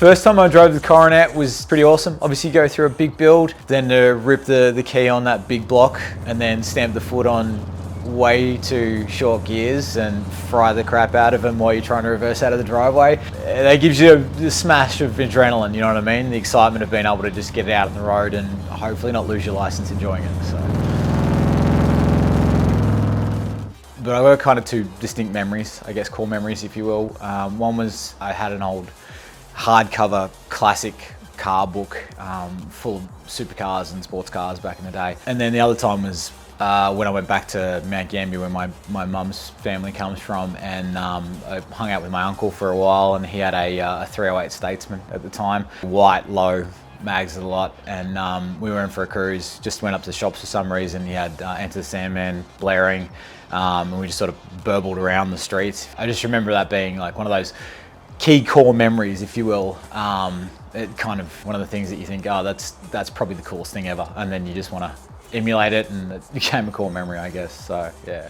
First time I drove the Coronet was pretty awesome. Obviously you go through a big build, then to rip the key on that big block and then stamp the foot on way too short gears and fry the crap out of them while you're trying to reverse out of the driveway. That gives you the smash of adrenaline, you know what I mean? The excitement of being able to just get it out on the road and hopefully not lose your license enjoying it. So. But I've got kind of two distinct memories, I guess core memories if you will. One was I had an old hardcover classic car book full of supercars and sports cars back in the day. And then the other time was when I went back to Mount Gambier where my mum's family comes from, and I hung out with my uncle for a while, and he had a 308 Statesman at the time, white, low, mags a lot, and we were in for a cruise, just went up to the shops for some reason. He had Enter the Sandman blaring, and we just sort of burbled around the streets. I just remember that being like one of those key core memories, if you will. It kind of one of the things that you think, oh, that's probably the coolest thing ever, and then you just want to emulate it, and it became a core memory, I guess. So yeah.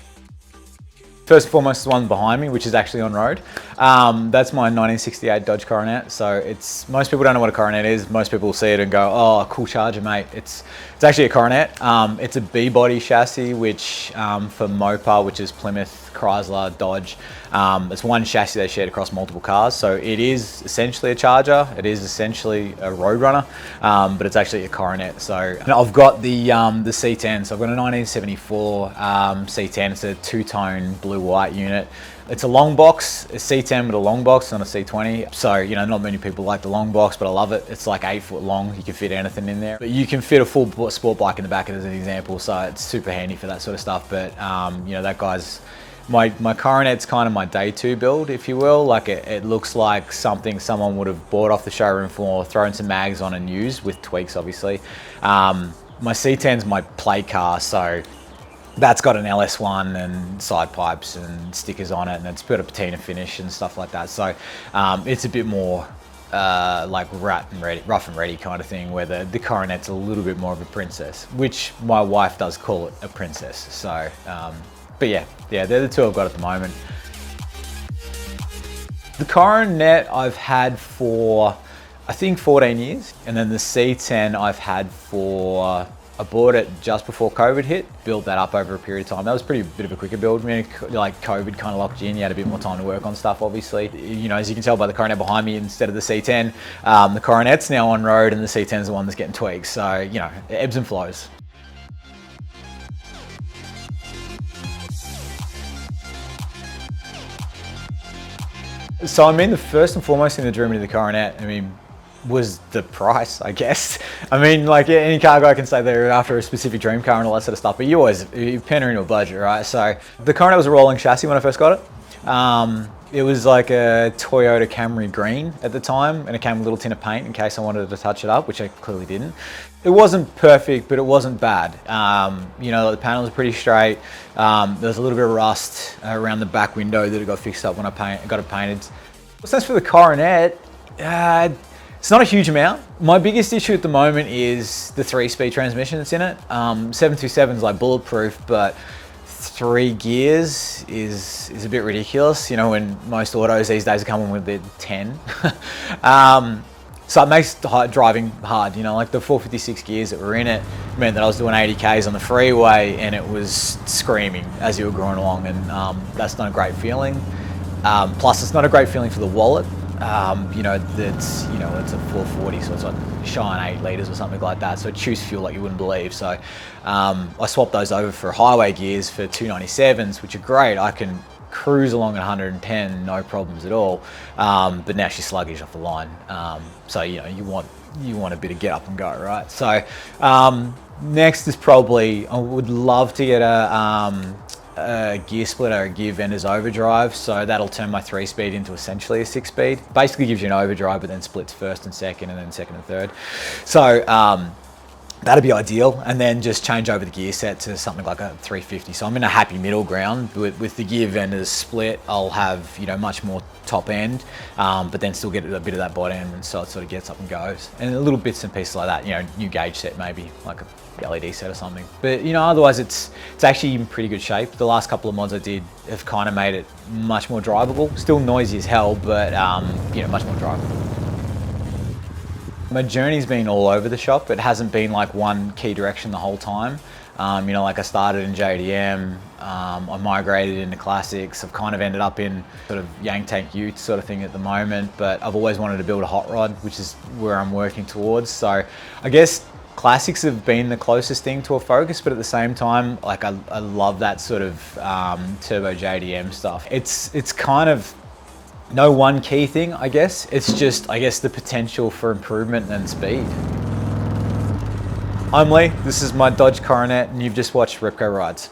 First and foremost, the one behind me, which is actually on road. That's my 1968 Dodge Coronet. So most people don't know what a Coronet is. Most people see it and go, oh, cool Charger, mate. It's actually a Coronet. It's a B-body chassis, which for Mopar, which is Plymouth, Chrysler, Dodge. It's one chassis they shared across multiple cars. So it is essentially a Charger. It is essentially a Roadrunner, but it's actually a Coronet. So I've got the C10. So I've got a 1974 C10. It's a two-tone blue-white unit. It's a long box, a C10 with a long box, not a C20. So, you know, not many people like the long box, but I love it. It's like 8 foot long. You can fit anything in there. But you can fit a full sport bike in the back as an example. So it's super handy for that sort of stuff. But, you know, that guy's, my Coronet's kind of my day two build, if you will. Like it looks like something someone would have bought off the showroom floor, thrown some mags on and used, with tweaks, obviously. My C10's my play car, so that's got an LS1 and side pipes and stickers on it, and it's got a patina finish and stuff like that. So it's a bit more like rough and ready kind of thing, where the Coronet's a little bit more of a princess, which my wife does call it a princess. So, but yeah, they're the two I've got at the moment. The Coronet I've had for, I think, 14 years. And then the C10 I've had for, I bought it just before COVID hit, built that up over a period of time. That was pretty bit of a quicker build. I mean, like COVID kind of locked you in, you had a bit more time to work on stuff, obviously. You know, as you can tell by the Coronet behind me instead of the C10, the Coronet's now on road and the C10's the one that's getting tweaks. So, you know, it ebbs and flows. So I mean, the first and foremost thing that drew me to the Coronet, I mean, was the price, I guess. I mean, like any car guy can say they're after a specific dream car and all that sort of stuff, but you pander into a budget, right? So the Coronet was a rolling chassis when I first got it. It was like a Toyota Camry green at the time, and it came with a little tin of paint in case I wanted to touch it up, which I clearly didn't. It wasn't perfect, but it wasn't bad. You know, the panels are pretty straight. There was a little bit of rust around the back window that it got fixed up when I got it painted. As for the Coronet, it's not a huge amount. My biggest issue at the moment is the 3-speed transmission that's in it. 727 is like bulletproof, but 3 gears is a bit ridiculous, you know, when most autos these days are coming with the 10. So it makes driving hard, you know, like the 456 gears that were in it meant that I was doing 80 Ks on the freeway and it was screaming as you were going along, and that's not a great feeling. Plus it's not a great feeling for the wallet. You know, it's a 440, so it's like shying 8 litres or something like that. So it chews fuel like you wouldn't believe. So I swapped those over for highway gears for 297s, which are great. I can cruise along at 110, no problems at all. But now she's sluggish off the line. So you know, you want a bit of get up and go, right? So next is probably, I would love to get a gear splitter, a gear vendor's overdrive, so that'll turn my 3-speed into essentially a 6-speed. Basically gives you an overdrive, but then splits first and second, and then second and third. So that'd be ideal, and then just change over the gear set to something like a 350. So I'm in a happy middle ground with the gear vendor's split. I'll have, you know, much more top end, but then still get a bit of that bottom end, and so it sort of gets up and goes. And little bits and pieces like that, you know, new gauge set maybe, like a LED set or something. But you know, otherwise it's actually in pretty good shape. The last couple of mods I did have kind of made it much more drivable. Still noisy as hell, but you know, much more drivable. My journey's been all over the shop. It hasn't been like one key direction the whole time. You know, like I started in JDM, I migrated into classics. I've kind of ended up in sort of Yang Tank Youth sort of thing at the moment, but I've always wanted to build a hot rod, which is where I'm working towards. So I guess classics have been the closest thing to a Focus, but at the same time, like I love that sort of turbo JDM stuff. It's kind of no one key thing, I guess. It's just, I guess, the potential for improvement and speed. I'm Leigh, this is my Dodge Coronet, and you've just watched Repco Rides.